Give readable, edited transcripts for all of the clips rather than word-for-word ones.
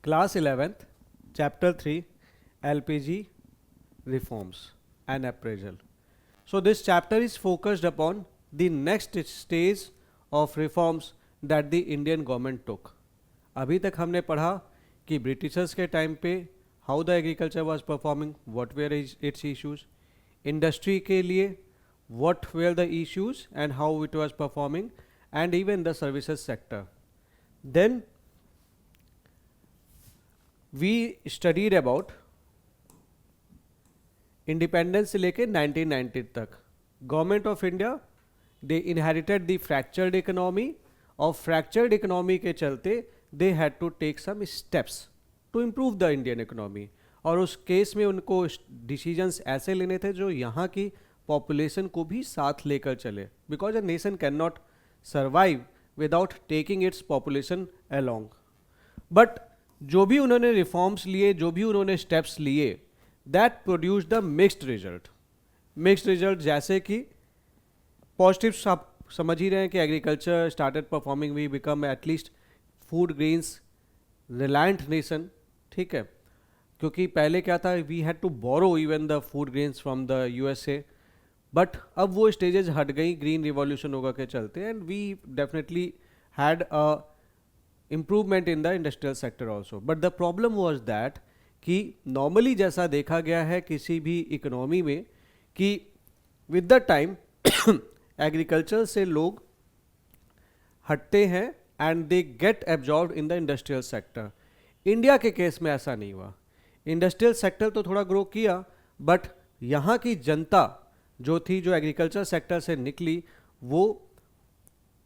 Class 11th, Chapter 3, LPG Reforms and Appraisal. So this chapter is focused upon the next stage of reforms that the Indian government took. अभी तक हमने पढ़ा कि Britishers के time पे how the agriculture was performing, what were its issues, industry के लिए what were the issues and how it was performing, and even the services sector. Then we studied about independence से लेके 1990 तक. Government of India, they inherited the fractured economy. और fractured economy के चलते they had to take some steps to improve the Indian economy. और उस case में उनको decisions ऐसे लेने थे जो यहाँ की पॉपुलेशन को भी साथ लेकर चले, because a nation can not survive without taking its population along. But जो भी उन्होंने रिफॉर्म्स लिए, जो भी उन्होंने स्टेप्स लिए, that produce the mixed result. Mixed result जैसे कि पॉजिटिव्स आप समझ ही रहे हैं कि agriculture started performing, we become at least food grains reliant nation. ठीक है, क्योंकि पहले क्या था, we had to borrow even the food grains from the USA. But अब वो स्टेजेस हट गई ग्रीन रिवॉल्यूशन होगा के चलते, and we definitely had a improvement in the industrial sector also. But the problem was that कि normally जैसा देखा गया है किसी भी इकोनॉमी में कि विद द टाइम एग्रीकल्चर से लोग हटते हैं and they get absorb in the industrial sector. India के केस में ऐसा नहीं हुआ. इंडस्ट्रियल सेक्टर तो थोड़ा ग्रो किया, बट यहाँ की जनता जो थी, जो एग्रीकल्चर सेक्टर से निकली, वो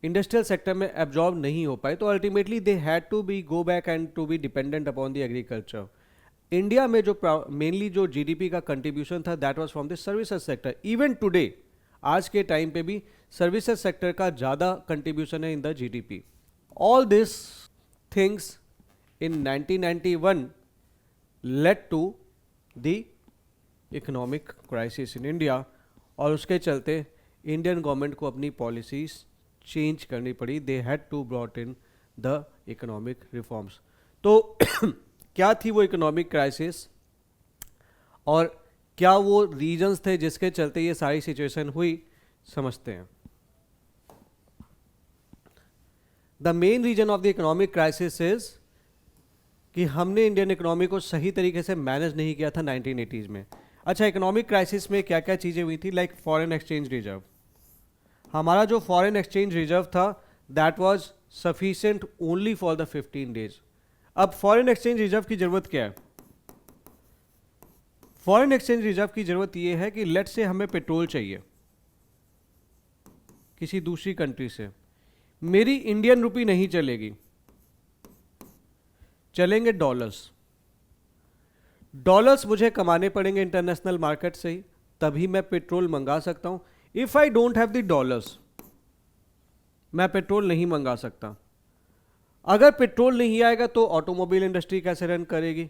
इंडस्ट्रियल सेक्टर में एब्जॉर्ब नहीं हो पाए. तो ultimately they had to be go back and to be dependent upon the agriculture. India में जो मेनली जो जीडीपी का कंट्रीब्यूशन था, that was from the services sector. Even today, आज के टाइम पे भी सर्विसेज सेक्टर का ज़्यादा कंट्रीब्यूशन है in the GDP. All this things in 1991 led to the economic crisis in India. और उसके चलते इंडियन गवर्नमेंट को अपनी पॉलिसीज चेंज करनी पड़ी. They had to brought in the economic reforms. तो क्या थी वो इकोनॉमिक क्राइसिस और क्या वो रीजंस थे जिसके चलते ये सारी सिचुएशन हुई, समझते हैं. The main reason of the economic crisis is कि हमने इंडियन इकोनॉमी को सही तरीके से मैनेज नहीं किया था 1980s में. अच्छा, इकोनॉमिक क्राइसिस में क्या क्या चीज़ें हुई थी, लाइक फॉरेन एक्सचेंज रिजर्व. हमारा जो फॉरेन एक्सचेंज रिजर्व था, that was sufficient only for the 15 days. अब फॉरेन एक्सचेंज रिजर्व की ज़रूरत क्या है? फॉरेन एक्सचेंज रिजर्व की ज़रूरत ये है कि लेट से हमें पेट्रोल चाहिए किसी दूसरी कंट्री से. मेरी इंडियन रुपी नहीं चलेगी, चलेंगे डॉलर्स. डॉलर्स मुझे कमाने पड़ेंगे इंटरनेशनल मार्केट से ही, तभी मैं पेट्रोल मंगा सकता हूं. If I don't have the dollars, मैं पेट्रोल नहीं मंगा सकता. अगर पेट्रोल नहीं आएगा तो ऑटोमोबाइल इंडस्ट्री कैसे रन करेगी?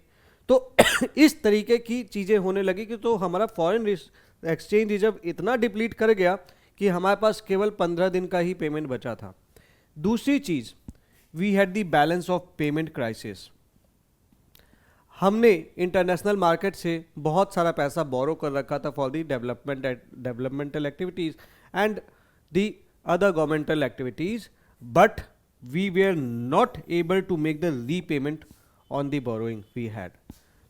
तो इस तरीके की चीजें होने लगी कि तो हमारा फॉरेन एक्सचेंज रिजर्व इतना डिप्लीट कर गया कि हमारे पास केवल 15 दिन का ही पेमेंट बचा था. दूसरी चीज, we had the balance of payment crisis. हमने इंटरनेशनल मार्केट से बहुत सारा पैसा बोरो कर रखा था for the developmental activities and the other governmental activities, but we were not able to make the repayment on the borrowing we had.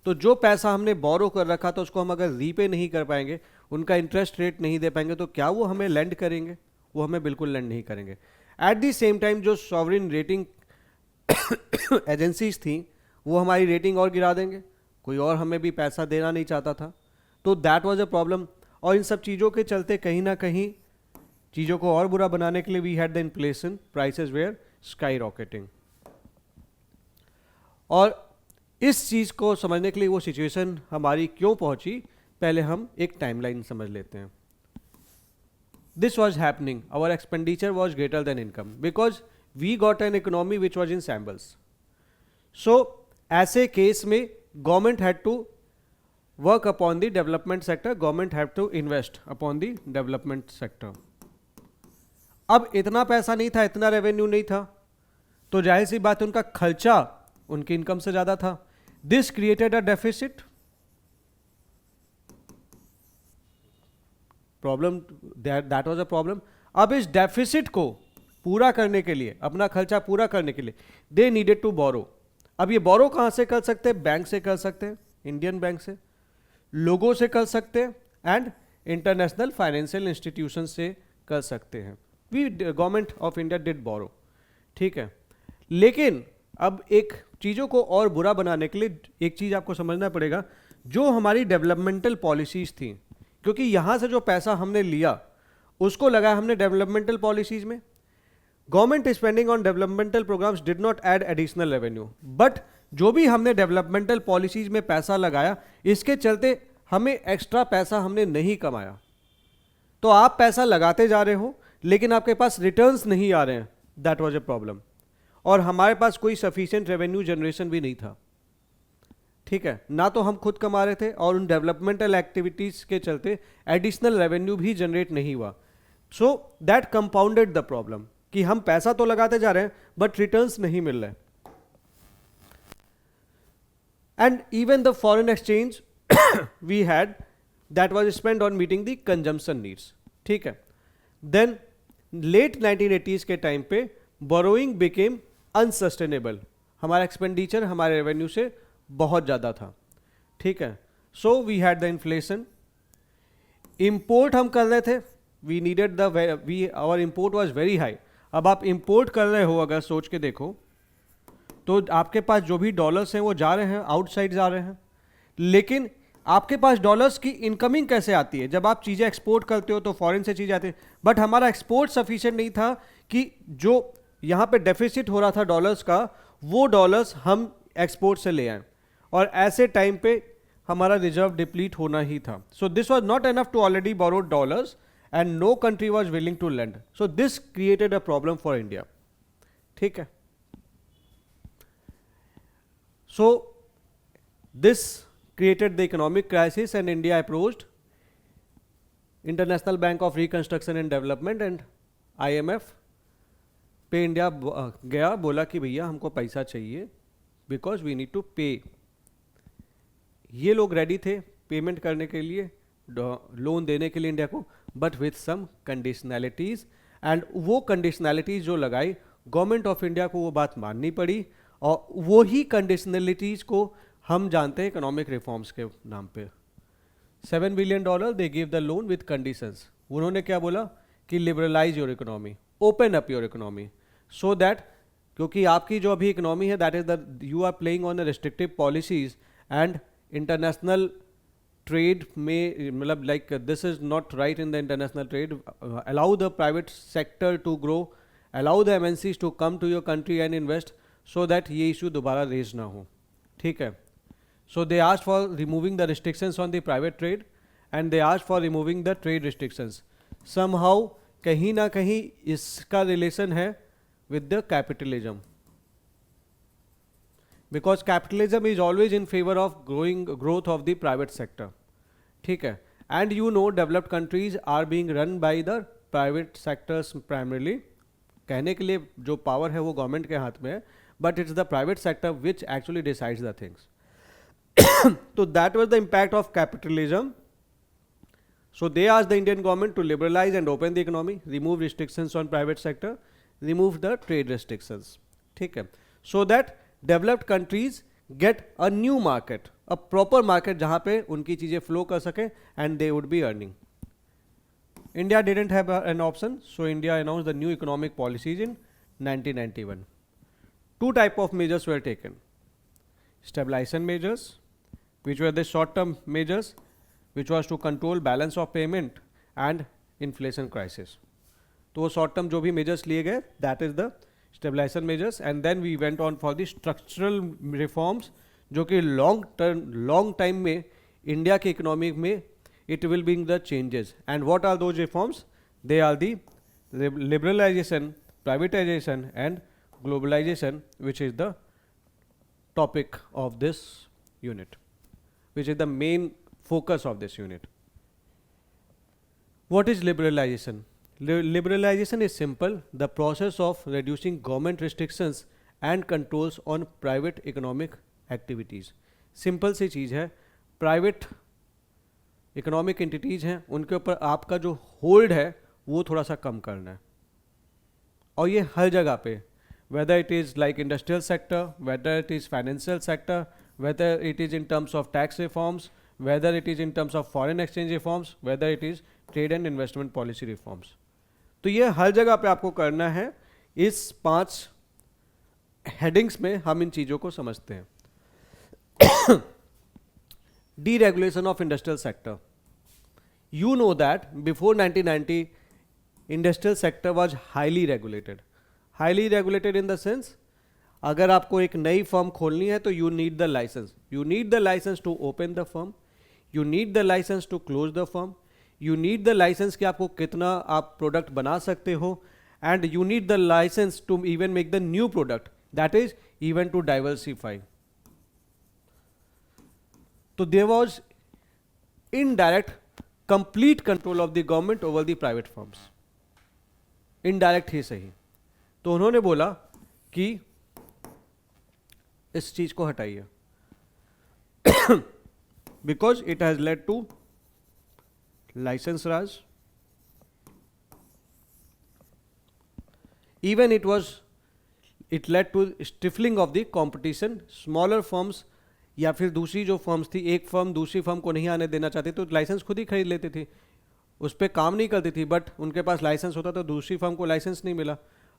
तो जो पैसा हमने बोरो कर रखा था उसको हम अगर रीपे नहीं कर पाएंगे, उनका इंटरेस्ट रेट नहीं दे पाएंगे, तो क्या वो हमें लेंड करेंगे? वो हमें बिल्कुल लेंड नहीं करेंगे. एट द सेम टाइम जो सॉवरिन रेटिंग एजेंसीज थी, वो हमारी रेटिंग और गिरा देंगे. कोई और हमें भी पैसा देना नहीं चाहता था. तो दैट वाज अ प्रॉब्लम. और इन सब चीज़ों के चलते कहीं ना कहीं चीज़ों को और बुरा बनाने के लिए we had the inflation, prices were skyrocketing. और इस चीज़ को समझने के लिए वो सिचुएशन हमारी क्यों पहुंची, पहले हम एक टाइमलाइन समझ लेते हैं. This was happening, our expenditure was greater than income because we got an economy which was in shambles. So ऐसे केस में government had to work upon the development sector, government have to invest upon the development sector. अब इतना पैसा नहीं था, इतना revenue नहीं था, तो जाहिर सी बात है उनका खर्चा उनकी इनकम से ज़्यादा था. This created a deficit. Problem, that was a problem. अब इस डेफिसिट को पूरा करने के लिए, अपना खर्चा पूरा करने के लिए, दे नीडेड टू बोरो. अब ये बोरो कहाँ से कर सकते हैं? बैंक से कर सकते हैं, इंडियन बैंक से, लोगों से कर सकते हैं, एंड इंटरनेशनल फाइनेंशियल इंस्टीट्यूशन से कर सकते हैं. We government of India did borrow. ठीक है, लेकिन अब एक चीज़ों को और बुरा बनाने के लिए एक चीज़ आपको समझना पड़ेगा. जो हमारी डेवलपमेंटल पॉलिसीज़ थी, क्योंकि यहाँ से जो पैसा हमने लिया उसको लगाया हमने डेवलपमेंटल पॉलिसीज़ में. Government spending on developmental programmes did not add additional revenue, but जो भी हमने डेवलपमेंटल पॉलिसीज में पैसा लगाया, इसके चलते हमें एक्स्ट्रा पैसा हमने नहीं कमाया. तो आप पैसा लगाते जा रहे हो लेकिन आपके पास रिटर्न्स नहीं आ रहे हैं. That was a problem. और हमारे पास कोई सफिशिएंट रेवेन्यू जनरेशन भी नहीं था. ठीक है, ना तो हम खुद कमा रहे थे और उन डेवलपमेंटल एक्टिविटीज के चलते एडिशनल रेवेन्यू भी जनरेट नहीं हुआ. So that compounded the problem कि हम पैसा तो लगाते जा रहे हैं बट रिटर्न्स नहीं मिल रहे. And even the foreign exchange we had, that was spend on meeting the consumption needs. ठीक है, देन लेट 1980s के टाइम पे बोरोइंग बिकेम अनसस्टेनेबल. हमारा एक्सपेंडिचर हमारे रेवेन्यू से बहुत ज़्यादा था. ठीक है, so we had the inflation. Import हम कर रहे थे, we needed our import was very high. अब आप इंपोर्ट कर रहे हो, अगर सोच के देखो तो आपके पास जो भी डॉलर्स हैं वो जा रहे हैं, आउटसाइड जा रहे हैं. लेकिन आपके पास डॉलर्स की इनकमिंग कैसे आती है? जब आप चीज़ें एक्सपोर्ट करते हो तो फॉरेन से चीज़ें आती है, बट हमारा एक्सपोर्ट सफिशिएंट नहीं था कि जो यहाँ पे डेफिसिट हो रहा था डॉलर्स का, वो डॉलर्स हम एक्सपोर्ट से ले आए. और ऐसे टाइम पे हमारा रिजर्व डिप्लीट होना ही था. So this was not enough to already borrowed dollars and no country was willing to lend. So this created a problem for India. ठीक है, so this created the economic crisis and India approached International Bank of Reconstruction and Development and IMF पे India गया, बोला कि भैया हमको पैसा चाहिए बिकॉज वी नीड टू पे. ये लोग रेडी थे पेमेंट करने के लिए, लोन देने के लिए इंडिया को, but with some conditionalities. And वो कंडीशनैलिटीज़ जो लगाई, गवर्नमेंट ऑफ इंडिया को वो बात माननी पड़ी. और वो ही कंडीशनैलिटीज़ को हम जानते हैं इकोनॉमिक रिफॉर्म्स के नाम पे. $7 billion they give the loan with conditions. उन्होंने क्या बोला कि liberalise your economy, open up your economy, so that, क्योंकि आपकी जो अभी इकोनॉमी है that is the you are playing on the restrictive policies and international trade में, मतलब like this is not right in the international trade. Allow the private sector to grow, allow the MNCs to come to your country and invest, so that ये issue दोबारा raise ना हो. ठीक है, so they asked for removing the restrictions on the private trade and they asked for removing the trade restrictions. Somehow कहीं ना कहीं इसका रिलेशन है with the capitalism, because capitalism is always in favor of growth of the private sector. ठीक है, and you know developed countries are being run by the private sectors primarily. कहने के लिए जो पावर है वो गवर्नमेंट के हाथ में है, but it's the private sector which actually decides the things. So that was the impact of capitalism. So they asked the Indian government to liberalize and open the economy, remove restrictions on private sector, remove the trade restrictions. ठीक है, so that developed countries get a new market, a proper market जहाँ पे उनकी चीज़ें flow कर सकें and they would be earning. India didn't have an option, so India announced the new economic policies in 1991. Two type of measures were taken. Stabilization measures, which were the short-term measures, which was to control balance of payment and inflation crisis. तो वो short term जो भी measures लिए गए, that is the stabilisation measures. And then we went on for the structural reforms, जो कि long time में India के इकोनॉमी में it will bring the changes. And what are those reforms? They are the liberalisation, privatisation and globalisation, which is the topic of this unit, which is the main focus of this unit. What is liberalization? Liberalization is simple, the process of reducing government restrictions and controls on private economic activities. Simple सी चीज़ है, private economic entities हैं उनके ऊपर आपका जो hold है वो थोड़ा सा कम करना है, और ये हर जगह पे, whether it is like industrial sector, whether it is financial sector, whether it is in terms of tax reforms, whether it is in terms of foreign exchange reforms, whether it is trade and investment policy reforms। तो ये हर जगह पे आपको करना है। इस 5 headings में हम इन चीज़ों को समझते हैं। Deregulation of industrial sector. You know that before 1990, industrial sector was highly regulated. Highly regulated in the sense, अगर आपको एक नई फर्म खोलनी है तो you need the licence, you need the licence to open the firm, you need the licence to close the firm, you need the licence कि आपको कितना आप प्रोडक्ट बना सकते हो, and you need the licence to even make the new product, that is even to diversify. तो there was indirect complete control of the government over the private firms, indirect ही सही। तो उन्होंने बोला कि इस चीज को हटाइए, because it has led to licence raj, even it led to stifling of the competition. Smaller firms या फिर दूसरी जो फर्म्स थी, एक फर्म दूसरी फर्म को नहीं आने देना चाहती तो लाइसेंस खुद ही खरीद लेती थी, उस पर काम नहीं करती थी, बट उनके पास लाइसेंस होता तो दूसरी फर्म को लाइसेंस नहीं मिला,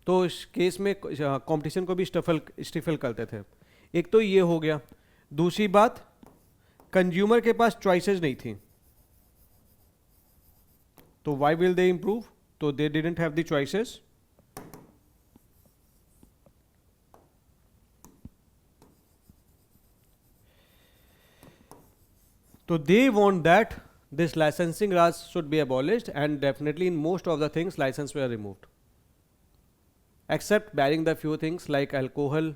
तो इस केस में कंपटीशन को भी स्टिफल करते थे। एक तो ये हो गया। दूसरी बात, कंज्यूमर के पास चॉइसेस नहीं थी, तो व्हाई विल दे इंप्रूव? तो they didn't have the choices. तो they want that this licensing raj should be abolished, and definitely in most of the things license were removed, except barring the few things like alcohol,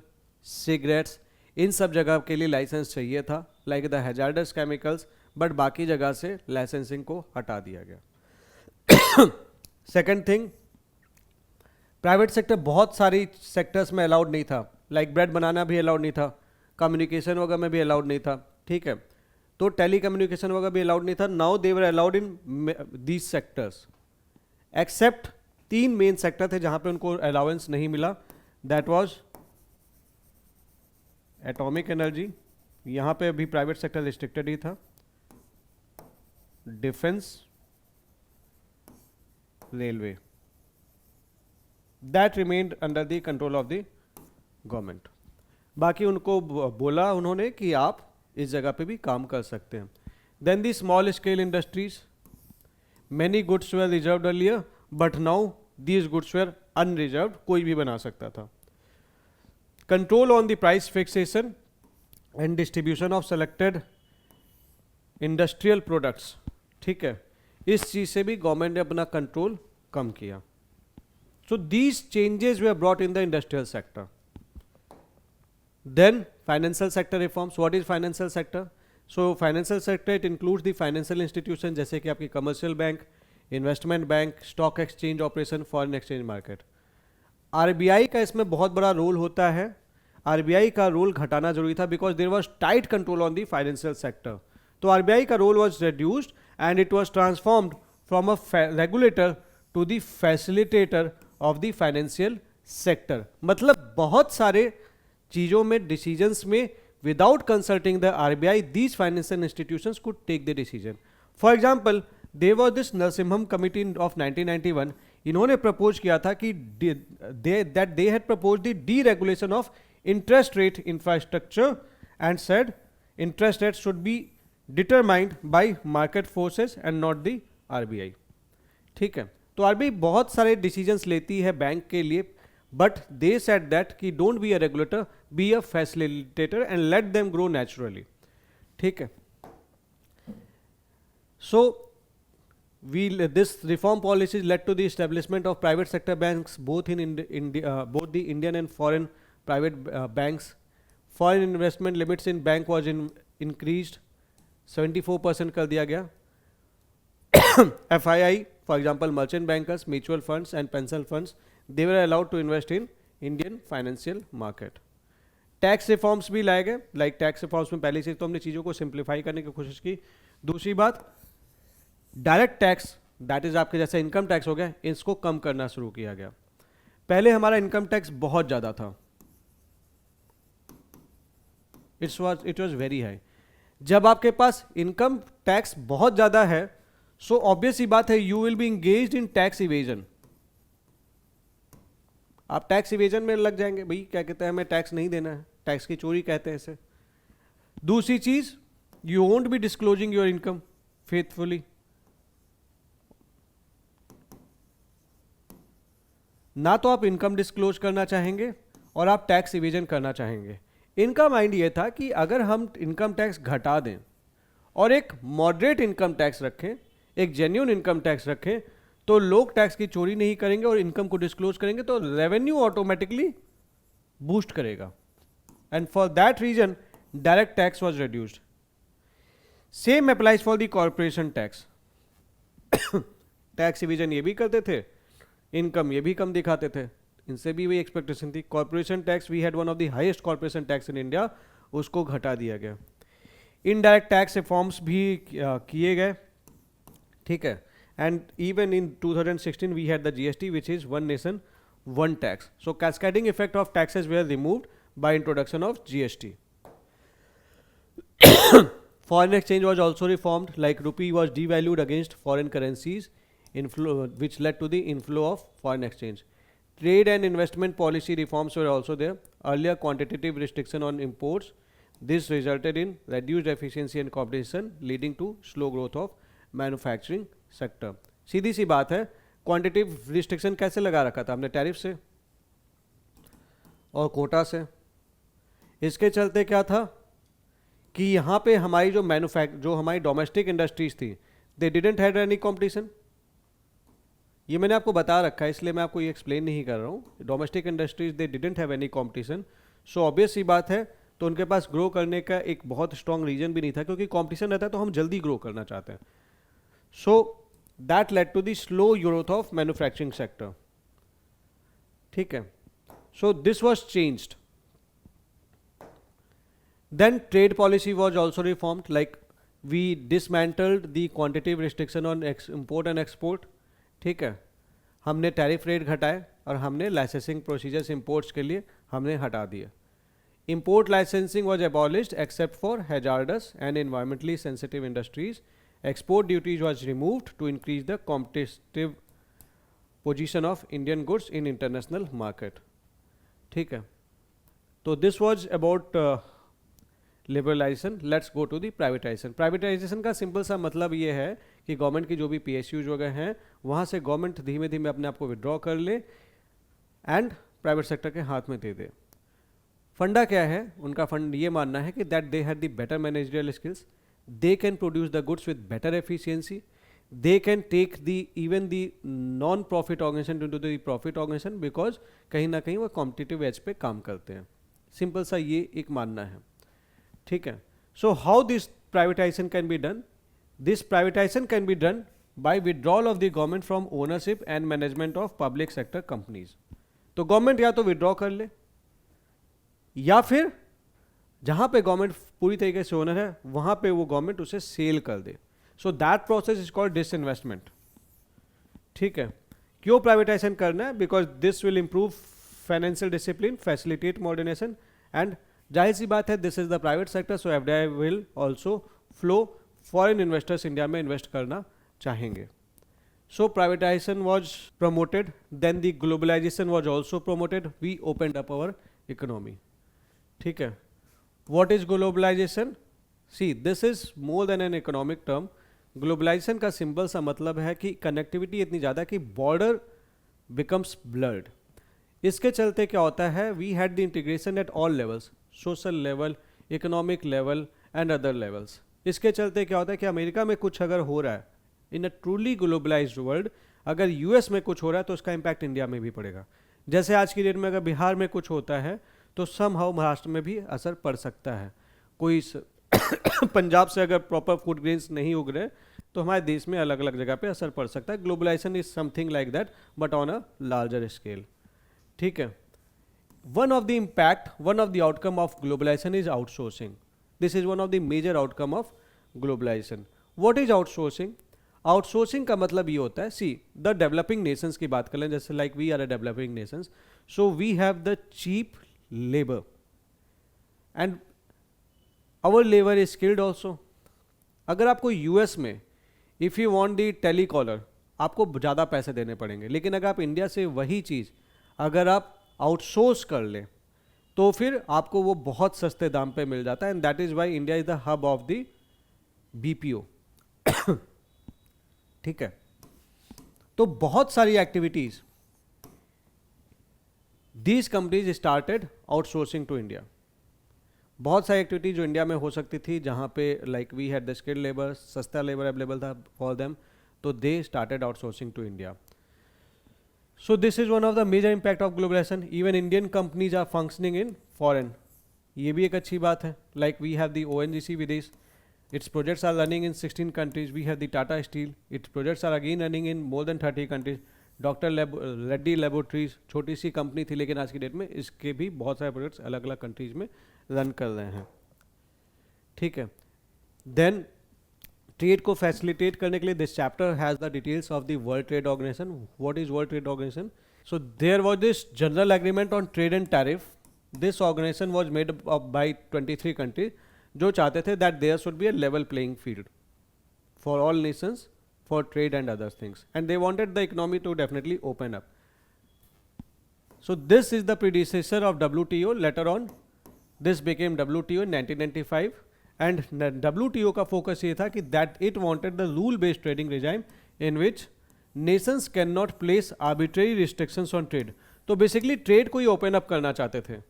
cigarettes, इन सब जगह के लिए licence चाहिए था, like the hazardous chemicals, but बाकी जगह से licensing को हटा दिया गया। सेकेंड थिंग, प्राइवेट सेक्टर बहुत सारी सेक्टर्स में अलाउड नहीं था, like ब्रेड बनाना भी अलाउड नहीं था, कम्युनिकेशन वगैरह में भी अलाउड नहीं था, ठीक है, तो टेली कम्युनिकेशन वगैरह भी अलाउड नहीं था। Now they were allowed in these sectors, except 3 main sector थे जहां पे उनको अलाउंस नहीं मिला, दैट वाज एटॉमिक एनर्जी, यहां पे अभी प्राइवेट सेक्टर रिस्ट्रिक्टेड ही था, defence, railway, that remained under the control of the government. बाकी उनको बोला उन्होंने कि आप इस जगह पे भी काम कर सकते हैं। Then the small scale industries, many goods were reserved earlier, but now these goods were unreserved, कोई भी बना सकता था। Control on the price fixation and distribution of selected industrial products, ठीक है, इस चीज से भी गवर्नमेंट ने अपना कंट्रोल कम किया। So these changes way brought in the industrial sector. Then financial sector reforms. What is financial sector? So financial sector, it includes the financial institution जैसे कि आपकी commercial bank, investment bank, stock exchange operation, foreign exchange market. RBI का इसमें बहुत बड़ा role होता है। RBI का रोल घटाना जरूरी था because there was tight control on the financial sector. तो RBI का role was reduced and it was transformed from a regulator to the facilitator of the financial sector. मतलब बहुत सारे चीज़ों में, डिसीजंस में, without consulting the RBI, these financial institutions could take the decision. For example, there was this Narasimham committee of 1991, इन्होंने propose किया था कि that they had propose the deregulation of interest rate infrastructure and said interest rate should be determined by market forces and not the RBI, ठीक है। तो RBI बहुत सारे decisions लेती है बैंक के लिए, but they said that कि don't be a regulator, be a facilitator and let them grow naturally, ठीक है। So this reform policies led to the establishment of private sector banks both in both the Indian and foreign private banks. Foreign investment limits in bank was increased, 74% कर दिया गया। FII, for example, merchant bankers, mutual funds and pension funds, they were allowed to invest in Indian financial market. Tax reforms भी लाए गए, like tax reforms में पहली चीज तो हमने चीज़ों को सिंप्लीफाई करने की कोशिश की। दूसरी बात, डायरेक्ट टैक्स दैट इज आपके जैसे इनकम टैक्स हो गया, इसको कम करना शुरू किया गया। पहले हमारा इनकम टैक्स बहुत ज़्यादा था, इट वॉज वेरी हाई। जब आपके पास इनकम टैक्स बहुत ज़्यादा है, सो ऑब्वियस ही बात है you will be engaged in tax evasion. आप टैक्स इवेजन में लग जाएंगे, भाई क्या कहते हैं हमें टैक्स नहीं देना है, टैक्स की चोरी कहते हैं इसे। दूसरी चीज, you won't be disclosing your income faithfully. ना तो आप इनकम डिस्क्लोज करना चाहेंगे और आप टैक्स इवेजन करना चाहेंगे। इनका माइंड ये था कि अगर हम इनकम टैक्स घटा दें और एक मॉडरेट इनकम टैक्स रखें, एक जेन्युइन इनकम टैक्स रखें, तो लोग टैक्स की चोरी नहीं करेंगे और इनकम को डिस्क्लोज करेंगे, तो रेवेन्यू ऑटोमेटिकली बूस्ट करेगा। And for that reason direct tax was reduced. Same applies for the corporation tax. Tax evasion ये भी करते थे, इनकम ये भी कम दिखाते थे, इनसे भी वही एक्सपेक्टेशन थी। Corporation tax, we had one of the highest corporation tax in India, उसको घटा दिया गया। इनडायरेक्ट टैक्स रिफॉर्म्स भी किए गए, ठीक है। And even in 2016 we had the GST, which is one nation one tax. So cascading effect of taxes were removed by introduction of GST. Foreign exchange was also reformed, like rupee was devalued against foreign currencies, which led to the inflow of foreign exchange. Trade and investment policy reforms were also there. Earlier quantitative restriction on imports, this resulted in reduced efficiency and competition, leading to slow growth of manufacturing sector. सीधी सी बात है, quantitative restriction कैसे लगा रखा था हमने? Tariff से और कोटा से। इसके चलते क्या था कि यहाँ पे हमारी जो हमारी डोमेस्टिक इंडस्ट्रीज थी, they didn't had any competition. ये मैंने आपको बता रखा है, इसलिए मैं आपको ये एक्सप्लेन नहीं कर रहा हूँ। Domestic industries they didn't have any competition, so obvious सी बात है, तो उनके पास ग्रो करने का एक बहुत स्ट्रॉन्ग रीजन भी नहीं था, क्योंकि कॉम्पिटिशन रहता है तो हम जल्दी ग्रो करना चाहते हैं। So that led to the slow growth of manufacturing sector. ठीक है, so this was changed. Then trade policy was also reformed, like we dismantled the quantitative restriction on import and export. ठीक है, हमने tariff rate घटाए और हमने licensing procedures imports के लिए हमने हटा दिए। Import licensing was abolished except for hazardous and environmentally sensitive industries. Export duties was removed to increase the competitive position of Indian goods in international market. ठीक है, तो this was about liberalization. Let's go to the privatization. Privatization का simple सा मतलब ये है कि government की जो भी PSUs वगैरह हैं, वहाँ से गवर्नमेंट धीमे धीमे अपने आप को विड्रॉ कर ले एंड प्राइवेट सेक्टर के हाथ में दे दे। फंडा क्या है उनका? फंड ये मानना है कि that they had the better managerial skills, they can produce the goods with better efficiency, they can take the even the non-profit organization into the profit organization, because कहीं ना कहीं वो competitive edge पे काम करते हैं। सिंपल सा ये एक मानना है, ठीक है। So how this privatization can be done? This privatization can be done by withdrawal of the government from ownership and management of public sector companies. तो गवर्नमेंट या तो विड्रॉ कर ले, या फिर जहाँ पे गवर्नमेंट पूरी तरीके से ओनर है वहाँ पे वो गवर्नमेंट उसे सेल कर दे। So that process is called disinvestment, ठीक है। क्यों प्राइवेटाइजेशन करना है? Because this will improve financial discipline, facilitate modernisation, and जाहिर सी बात है this is the private sector, so FDI will also flow, foreign investors India में इन्वेस्ट करना चाहेंगे। So privatisation was promoted, then the globalisation was also promoted, we opened up our economy, ठीक है। What is globalization? See, this is more than an economic term. Globalization का simple सा मतलब है कि कनेक्टिविटी इतनी ज़्यादा कि बॉर्डर बिकम्स ब्लर्ड। इसके चलते क्या होता है, we had the integration at all levels, social level, economic level and other levels. इसके चलते क्या होता है कि अमेरिका में कुछ अगर हो रहा है इन अ ट्रूली ग्लोबलाइज्ड वर्ल्ड, अगर यूएस में कुछ हो रहा है तो उसका इम्पैक्ट इंडिया में भी पड़ेगा। जैसे आज की डेट में अगर बिहार में कुछ होता है तो समहाउ महाराष्ट्र में भी असर पड़ सकता है। कोई पंजाब से अगर प्रॉपर फूड ग्रेन्स नहीं उग रहे तो हमारे देश में अलग अलग जगह पे असर पड़ सकता है। Globalization is something like that but on a larger scale, ठीक है। one of the impact, one of the outcome of globalization is outsourcing. This is one of the major outcome of globalization. What is outsourcing? Outsourcing का मतलब ये होता है, see the developing Nations की बात कर लें, जैसे like we are a developing nations, so we have the cheap labour and our labour is skilled also. अगर आपको यूएस में if you want the telecaller आपको ज़्यादा पैसे देने पड़ेंगे, लेकिन अगर आप इंडिया से वही चीज़ अगर आप आउटसोर्स कर लें तो फिर आपको वो बहुत सस्ते दाम पे मिल जाता है. And that is why India is the hub of the BPO. ठीक है, तो बहुत सारी activities these companies started outsourcing to India. बहुत सारी एक्टिविटीज जो इंडिया में हो सकती थी, जहां पे like we had the skilled labour, सस्ता लेबर अवेलेबल था फॉर देम, तो they started outsourcing to India. So this is one of the major impact of globalization. Even Indian companies are functioning in foreign. ये भी एक अच्छी बात है. Like we have the ONGC Videsh. Its projects are running in 16 countries. We have the Tata Steel. Its projects are again running in more than 30 countries. Dr. Reddy Laboratories, छोटी सी company थी लेकिन आज की डेट में इसके भी बहुत सारे प्रोजेक्ट्स अलग अलग कंट्रीज में रन कर रहे हैं. ठीक है, देन ट्रेड को फैसिलिटेट करने के लिए this chapter has the details of the world trade organization. What is world trade organization? So there was this general agreement on trade and tariff. This organization was made up by 23 countries जो चाहते थे that there should be a level playing field for all nations for trade and other things, and they wanted the economy to definitely open up. So this is the predecessor of WTO. Later on this became WTO in 1995, and WTO का focus ये था कि that it wanted the rule based trading regime in which nations can not place arbitrary restrictions on trade. तो basically trade को ही open up करना चाहते थे.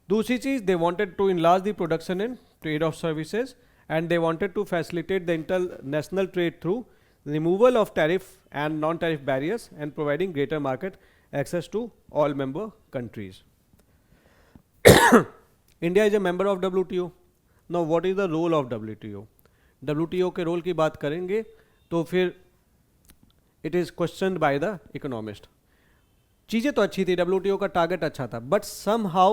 दूसरी चीज, they wanted to enlarge the production and trade of services, and they wanted to facilitate the international trade through removal of tariff and non-tariff barriers and providing greater market access to all member countries. India is a member of WTO. Now what is the role of WTO? WTO के role की बात करेंगे तो फिर it is questioned by the economist. चीज़ें तो अच्छी थी, WTO का टारगेट अच्छा था, but somehow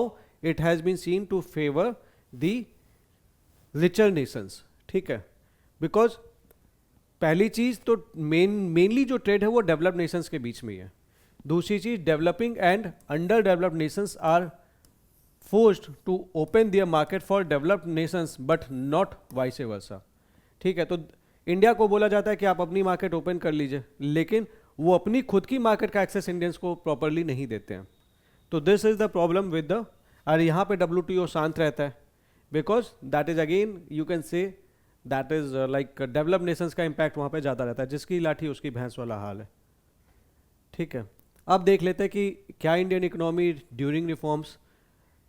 it has been seen to favor the richer nations. ठीक है, बिकॉज पहली चीज तो मेनली जो ट्रेड है वो डेवलप्ड नेशंस के बीच में ही है. दूसरी चीज, developing and under developed nations are forced to open their market for developed nations but not vice versa. ठीक है, तो इंडिया को बोला जाता है कि आप अपनी मार्केट ओपन कर लीजिए, लेकिन वो अपनी खुद की मार्केट का एक्सेस इंडियंस को प्रॉपरली नहीं देते हैं. तो this is the problem with the, और यहाँ पे WTO शांत रहता है because that is again you can say that is like developed nations का impact वहाँ पे ज़्यादा रहता है. जिसकी लाठी उसकी भैंस वाला हाल है. ठीक है, अब देख लेते हैं कि क्या Indian economy during reforms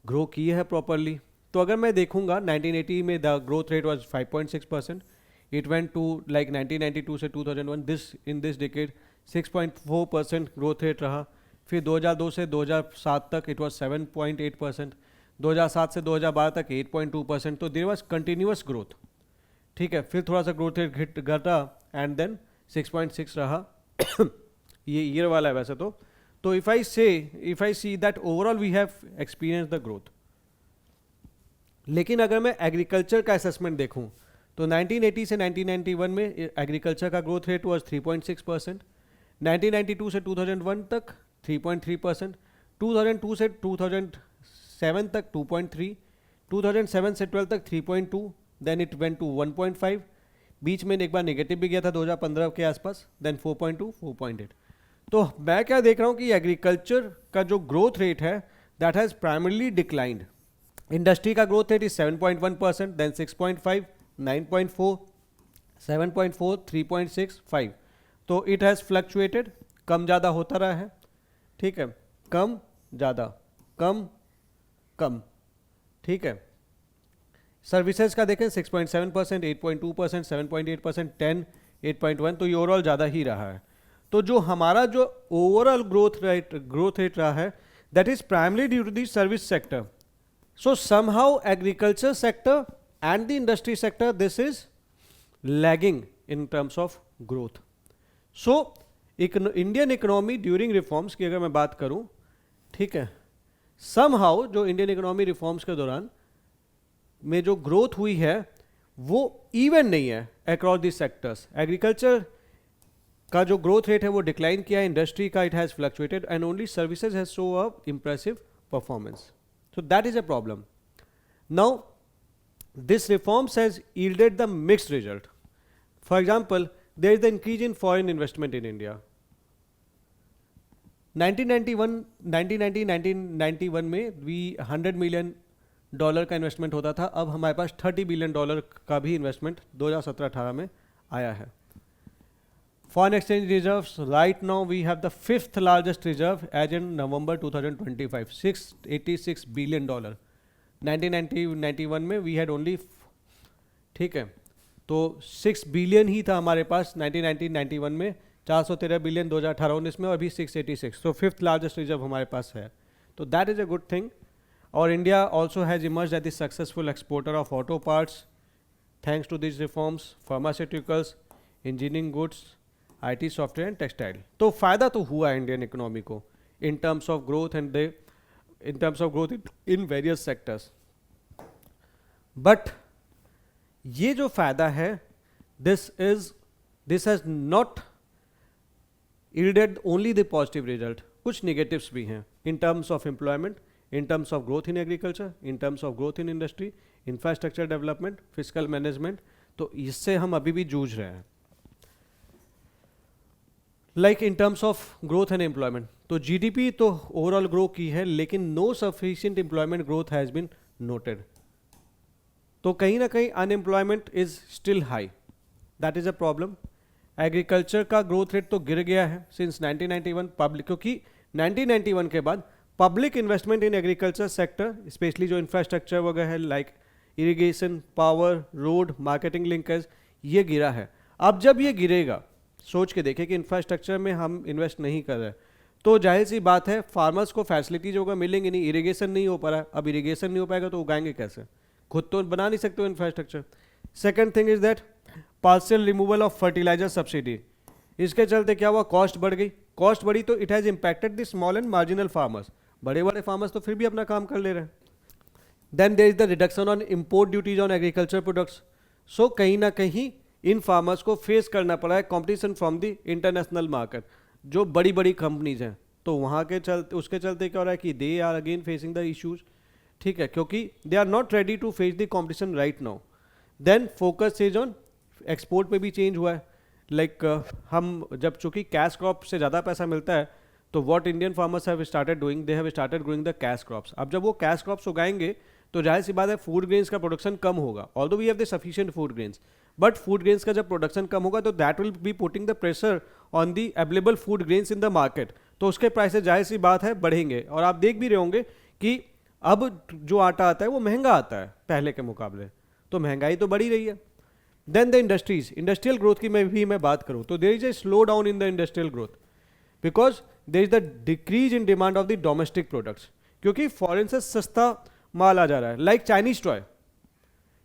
grow की है प्रॉपरली. तो अगर मैं देखूंगा 1980 में the growth rate was 5.6%. It went to like 1992 से 2001 in this decade 6.4% growth rate रहा. फिर 2002 से 2007 तक इट वाज 7.8%. 2007 से 2012 तक 8.2%. तो देयर वाज कंटिन्यूअस ग्रोथ. ठीक है, फिर थोड़ा सा ग्रोथ रेट घटा एंड देन 6.6 रहा. ये ईयर वाला है वैसे तो if I see that overall we have experience the growth. लेकिन अगर मैं एग्रीकल्चर का असेसमेंट देखूं तो 1980 से 1991 में एग्रीकल्चर का ग्रोथ रेट वाज 3.6%. 1992 से 2001 तक 3.3%. 2002 से 2007 तक 2.3, 2007 से 12 तक 3.2, देन इट वेंट टू 1.5. बीच में एक बार नेगेटिव भी गया था 2015 के आसपास, देन 4.2, 4.8. तो मैं क्या देख रहा हूँ कि एग्रीकल्चर का जो ग्रोथ रेट है that has primarily declined. Industry का ग्रोथ रेट इज 7.1%, देन 6.5, 9.4, 7.4, 3.6, 5. तो इट हैज़ फ्लक्चुएटेड, कम ज़्यादा होता रहा है. ठीक है, कम ज़्यादा, कम कम. ठीक है, सर्विसेज का देखें 6.7%, 8.2%, 7.8%, 10, 8.1. तो ये ओवरऑल ज़्यादा ही रहा है. तो जो हमारा जो ओवरऑल ग्रोथ रेट रहा है that is primarily due to the service sector. So somehow agriculture sector and the industry sector this is lagging in terms of growth. So Indian economy during reforms की अगर मैं बात करूं, ठीक है, somehow जो इंडियन इकोनॉमी रिफॉर्म्स के दौरान में जो ग्रोथ हुई है वो इवन नहीं है अक्रॉस दी सेक्टर्स. एग्रीकल्चर का जो ग्रोथ रेट है वो डिक्लाइन किया है, इंडस्ट्री का it has fluctuated and only services has show a impressive performance. So that is a problem. Now this reforms has yielded the mixed result. For example, there is the increase in foreign investment in India. 1991 में we $100 million का investment होता था. अब हमारे पास $30 billion का भी investment 2017-18 में आया है. Foreign exchange reserves, right now we have the 5th largest reserve as in November 2025, $686 billion. 1991 में वी हैड ओनली, ठीक है, तो 6 बिलियन ही था हमारे पास 1991 में, 413 बिलियन 2018-19 में, और अभी 686. तो 5th लार्जेस्ट रिजर्व हमारे पास है. तो that is a good thing. और India also has emerged as the successful exporter of auto parts thanks to this reforms, pharmaceuticals, engineering goods, IT software and textile. तो फायदा तो हुआ है इंडियन इकोनॉमी को in terms of growth and in terms of growth in various sectors. But ये जो फायदा है, this has not yielded only the positive result. कुछ negatives भी हैं in terms of employment, in terms of growth in agriculture, in terms of growth in industry, infrastructure development, fiscal management. तो इससे हम अभी भी जूझ रहे हैं. Like in terms of growth and employment, तो GDP तो overall grow की है, लेकिन no sufficient employment growth has been noted. तो कहीं ना कहीं unemployment is still high. That is a problem. Agriculture का ग्रोथ रेट तो गिर गया है सिंस 1991 पब्लिक, क्योंकि 1991 के बाद public investment in agriculture sector, specially जो इंफ्रास्ट्रक्चर वगैरह है like irrigation, power, road, marketing linkage, ये गिरा है. अब जब ये गिरेगा, सोच के देखें कि इंफ्रास्ट्रक्चर में हम इन्वेस्ट नहीं कर रहे, तो जाहिर सी बात है फार्मर्स को फैसिलिटीज होगा मिलेंगे नहीं. इरिगेशन नहीं हो पा रहा है, अब इरिगेशन नहीं हो पाएगा तो उगाएंगे कैसे? खुद तो बना नहीं सकते हो infrastructure. Second thing is that partial removal of fertilizer subsidy. इसके चलते क्या हुआ? कॉस्ट बढ़ गई. कॉस्ट बढ़ी तो it has impacted the small and marginal farmers. बड़े बड़े फार्मर्स तो फिर भी अपना काम कर ले रहे हैं. Then there is the reduction on import duties on agriculture products. So कहीं ना कहीं इन फार्मर्स को फेस करना पड़ा है competition from the international market, जो बड़ी बड़ी कंपनीज हैं. तो वहाँ के चलते, उसके चलते क्या हो रहा है कि they are again facing the issues. ठीक है, क्योंकि they are not ready to face the competition right now. Then focus is on export पे भी चेंज हुआ है. लाइक हम जब चूंकि कैश क्रॉप से ज़्यादा पैसा मिलता है, तो what Indian farmers have started doing, they have started growing the cash crops. अब जब वो कैश क्रॉप्स उगाएंगे तो जाहिर सी बात है फूड ग्रेन्स का प्रोडक्शन कम होगा. Although we have the sufficient food grains, but food grains का जब प्रोडक्शन कम होगा तो that will be putting the pressure on the available food grains in the market. तो उसके प्राइसेस जाहिर सी बात है बढ़ेंगे. और आप देख भी रहे होंगे कि अब जो आटा आता है वो महंगा आता है पहले के मुकाबले, तो महंगाई तो बढ़ी रही है. Then the industries, industrial growth की मैं बात करूं तो there is a slow down in the industrial growth because there is the decrease in demand of the domestic products, क्योंकि फॉरेन से सस्ता माल आ जा रहा है. लाइक चाइनीज टॉय,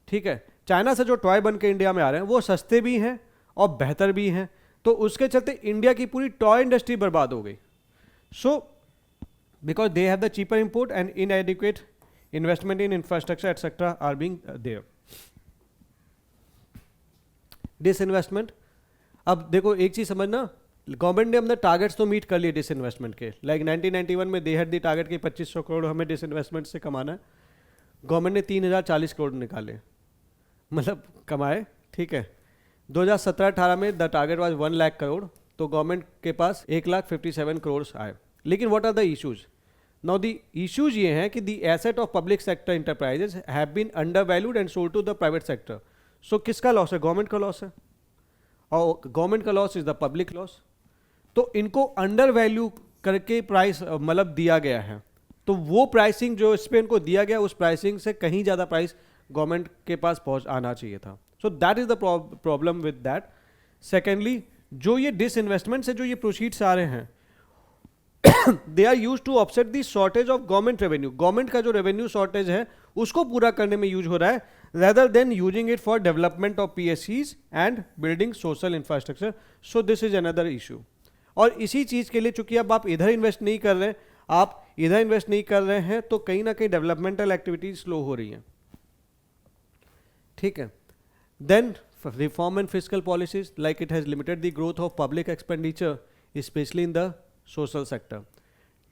ठीक है, चाइना से जो टॉय बन के इंडिया में आ रहे हैं वो सस्ते भी हैं और बेहतर भी हैं. तो उसके चलते इंडिया की पूरी टॉय इंडस्ट्री बर्बाद हो गई. So because they have the cheaper import and inadequate investment in infrastructure etcetera are being there. Disinvestment, अब देखो एक चीज समझना, गवर्नमेंट ने अपने टारगेट्स तो मीट कर लिए डिसइन्वेस्टमेंट के. लाइक 1991 में दे हैड द टारगेट कि 2500 करोड़ हमें डिसइन्वेस्टमेंट से कमाना है. गवर्नमेंट ने 3040 करोड़ निकाले, मतलब कमाए. ठीक है, 2017-18 में the target was 1 lakh crore, तो गवर्नमेंट के पास 1,57 करोड़ आए. लेकिन what are the issues? Now the issues ये हैं कि the asset of public sector enterprises have been undervalued and sold to the private sector. So किसका लॉस है? गवर्नमेंट का लॉस है, और गवर्नमेंट का loss is the public loss. तो इनको अंडर वैल्यू करके प्राइस मतलब दिया गया है, तो वो प्राइसिंग जो इस पे इनको दिया गया उस प्राइसिंग से कहीं ज़्यादा प्राइस गवर्नमेंट के पास पहुंच आना चाहिए था. सो that is the problem with that. Secondly, जो ये डिसइन्वेस्टमेंट से जो ये प्रोसीड्स आ रहे हैं they are use to offset the shortage of government revenue. Government का जो रेवेन्यू शॉर्टेज है उसको पूरा करने में यूज हो रहा है, rather than using it for development of PSCs and building social infrastructure. So this is another issue. और इसी चीज़ के लिए चूंकि अब आप इधर इन्वेस्ट नहीं कर रहे हैं, आप इधर इन्वेस्ट नहीं कर रहे हैं तो कहीं ना कहीं डेवलपमेंटल एक्टिविटीज स्लो हो रही हैं, ठीक है। Then reform and physical policies, like it has limited the growth of public expenditure specially in the social sector.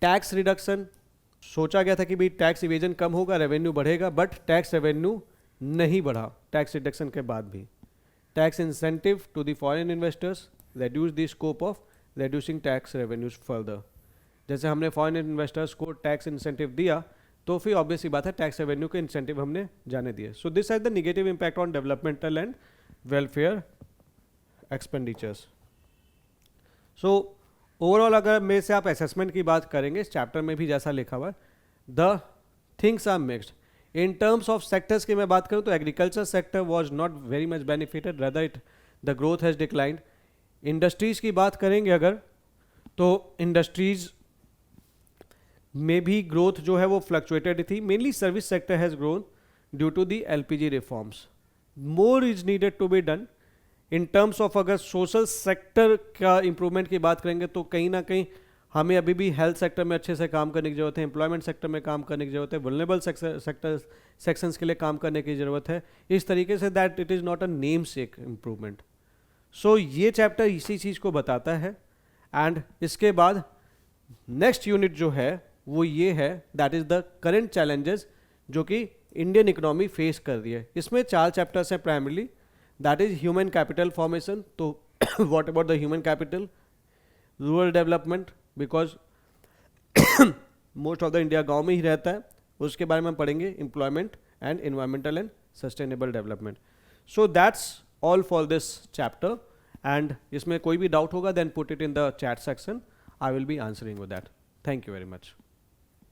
Tax reduction, सोचा गया था कि भाई टैक्स इवेजन कम होगा, रेवेन्यू बढ़ेगा, बट टैक्स रेवेन्यू नहीं बढ़ा टैक्स रिडक्शन के बाद भी। Tax incentive to the foreign investors reduce the scope of reducing tax revenues further। जैसे हमने फॉरेन इन्वेस्टर्स को टैक्स इंसेंटिव दिया तो फिर ऑब्वियस ही बात है टैक्स रेवेन्यू के इंसेंटिव हमने जाने दिए। So this has the negative impact on developmental and welfare expenditures. So overall अगर मेरे से आप असेसमेंट की बात करेंगे, इस चैप्टर में भी जैसा लिखा हुआ है, the things are mixed. In terms of sectors की मैं बात करूं तो agriculture sector was not very much benefited, rather it the growth has declined. Industries की बात करेंगे अगर तो इंडस्ट्रीज में भी ग्रोथ जो है वो फ्लक्चुएटेड थी। Mainly service sector has grown due to the LPG reforms. More is needed to be done in terms of. अगर सोशल सेक्टर का इंप्रूवमेंट की बात करेंगे तो कहीं ना कहीं हमें अभी भी हेल्थ सेक्टर में अच्छे से काम करने की जरूरत है, एम्प्लॉयमेंट सेक्टर में काम करने की जरूरत है, वुल्नरेबल सेक्टर सेक्शंस के लिए काम करने की जरूरत है, इस तरीके से that it is not a namesake improvement. So ये चैप्टर इसी चीज़ को बताता है। एंड इसके बाद नेक्स्ट यूनिट जो है वो ये है, that is the current challenges जो कि इंडियन इकोनॉमी फेस कर रही है। इसमें 4 चैप्टर्स हैं primarily, that is human capital formation. तो what about the human capital, rural development, because most of the India गांव में ही रहता है, उसके बारे में हम पढ़ेंगे, employment and environmental and sustainable development. So that's all for this chapter, and इसमें कोई भी doubt होगा then put it in the chat section, I will be answering with that. Thank you very much.